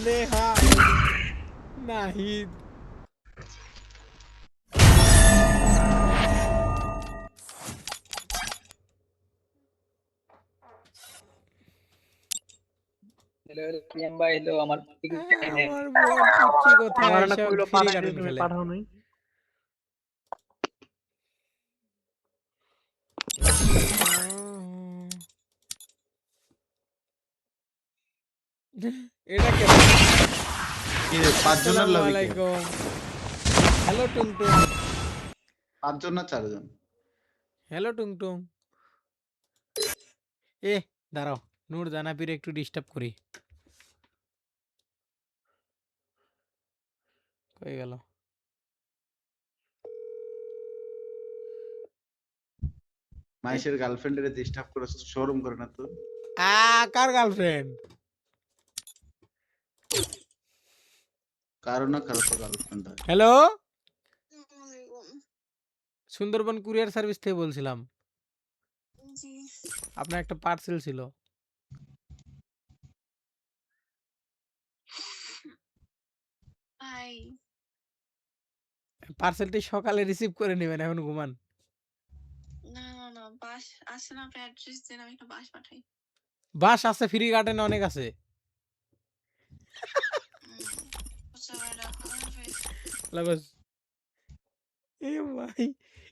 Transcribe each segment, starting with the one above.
নেহা নাহিদ আমার বোন পুচি কোথায় আমার না এসব কইলো ফ্রি পাঠাই কার্টুন তুমি খেলে পাঠাও নাই। এটা কে কি রে, 5 জনের আসসালামু লবি কে? আলাইকুম হ্যালো টুংটুং 5 জন না 4 জন? হ্যালো টুংটুং এ দাঁড়াও নূর জানাপির একটু ডিস্টার্ব করি কই গেল মাইশের গার্লফ্রেন্ডের ডিস্টার্ব করে শোরুম করে না তো? কার গার্লফ্রেন্ড কারো না কারো তো গার্লফ্রেন্ড হয়। হ্যালো সুন্দরবন কুরিয়ার সার্ভিস থেকে বলছিলাম জি আপনার একটা পার্সেল ছিল ভাই পার্সেলটি সকালে রিসিভ করে নেবেন এখন ঘুমান না না না বাস আসে না আপনি অ্যাড্রেস দেন আমি একটা বাস পাঠাই বাস আছে ফ্রি গার্ডেন অনেক আছে আচ্ছা ভাই রাখো ভাই লাবাস এ ভাই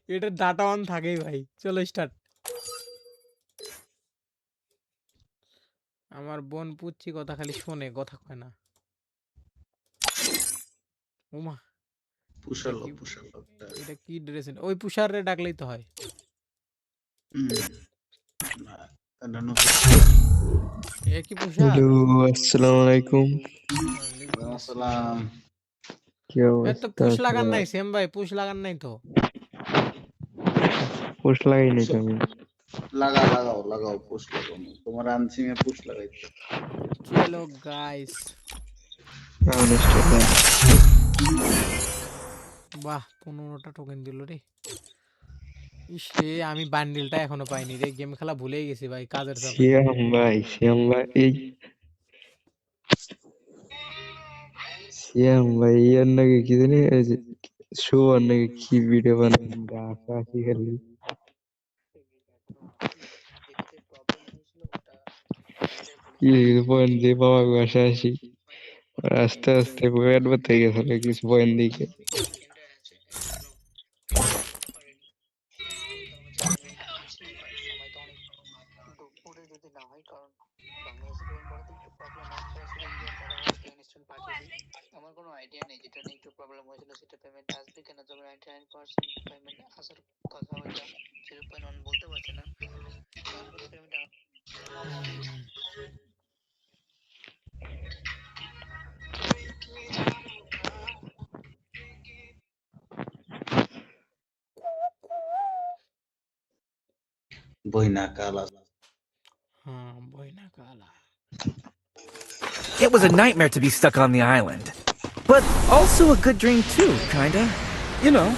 এটা ডাটা অন থাকেই ভাই চলো স্টার্ট আমার বোন পুচ্ছি কথা খালি শোনে কথা কয় না ওমা পুষালো কি- পুষালো। এটা কি ড্রেস ওই পুষারে ডাকলেই তো হয় না, এটা নতুন। এ কি পুষার হ্যালো আসসালামু আলাইকুম আসসালাম। কি এ তো অবস্থা পুশ লাগান সবার? নাই সেম ভাই পুশ লাগান নাই তো পোস্ট লাগাইনি তো আমি। লাগাও পুশ লাগাও। তোমার আনসিং এ পুশ লাগাইতে। চলো গাইস আনস্টেবল বাহ 15টা টোকেন দিল রে ইসে আমি বান্ডিলটা এখনো পাইনি রে গেম খেলা ভুলেই গেছি ভাই কাজের চাপে শ্যাম ভাই এই শ্যাম ভাই ইয়ার নাকি কি জানি এই যে শোয়ার নাকি কি ভিডিও বানাই ঢাকা কি খালি কি পয়েন্ট দিয়ে বাবা বাসা আসি আস্তে আস্তে বয়ান বাতাই গেছে কিছু পয়েন্ট দিকে আমার কোনো আইডিয়া নেই যেটা নিয়ে একটু প্রবলেম হয়েছিল সেটা পেমেন্ট আসবে কেন তবে 99% পেমেন্ট আসার কথা ওইটা 0.1 বলতে পারছে না তারপরে পেমেন্ট বইনা কালা। হ্যাঁ বইনা কালা It was a nightmare to be stuck on the island. But also a good dream too, kinda. You know.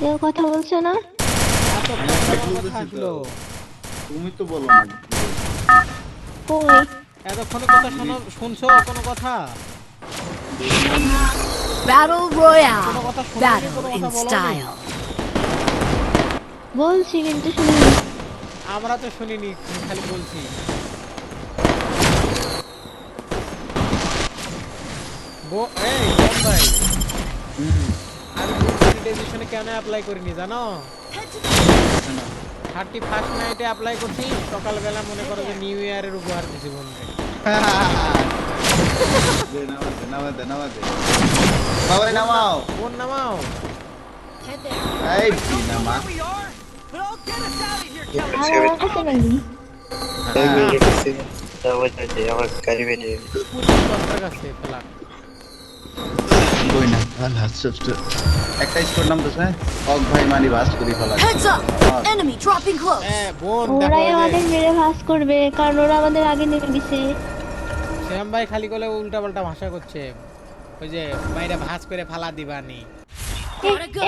কেউ কথা বলছো না এত কথা আসলো তুমি তো বলো না। কই এতক্ষণে কথা শুনছো কোনো কথা Battle Royale. কোনো কথা শুনছো Battle কোনো in কথা বলো style. বলছি কিন্তু শুনিনি আমরা তো শুনিনি খালি বলছি এই জন ভাই আমি মনিটাইজেশনে কেন অ্যাপ্লাই করিনি জানো 31st নাইটে অ্যাপ্লাই করছি সকালবেলা মনে করো যে নিউ ইয়ারের উপহার দিছি বন্ধু নামাতে। বাবারে নামাও। কোন নামাও এই কি নামা? আর আমার কাছে নাকি কষ্টের কাছে ফেলা বইনা কালা সফট। একটা স্কোর নাম তো স্যার ওক ভাই মানি বাস করি ফেলা। Heads up! Enemy dropping close. বোন দেখো ওরাই ওই যে আমাদের মেরে ভাস করবে কারণ ওরা আমাদের আগে নেমে গেছে শ্যাম ভাই খালি করে উল্টা পাল্টা ভাষা করছে ওই যে বাইরে ভাঁজ করে ফালা দিবানি Gotta go.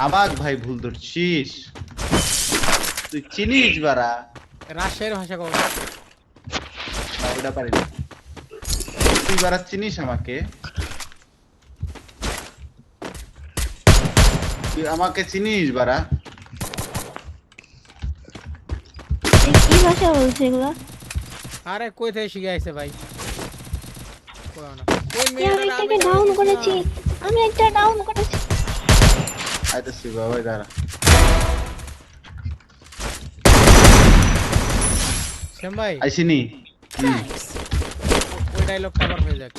আমাক ভাই ভুল ধরছিস। তুই চিনিস বারা? রাজশাহীর ভাষা কও। না, ওটা পারি না। তুই বারা চিনিস আমাকে? তুই আমাকে চিনিস বারা? কি ভাষা বলছে এগুলা? আরে কই থেকে শিখে আইছে ভাই? কইও না। ওই আমি মেয়েটা একটাকে ডাউন করেছি, আমি একটা ডাউন করেছি। আইতেছি বাবা, দাঁড়া। শ্যাম ভাই আইসিনি। ওই ডায়লগটা আবার হয়ে যাক।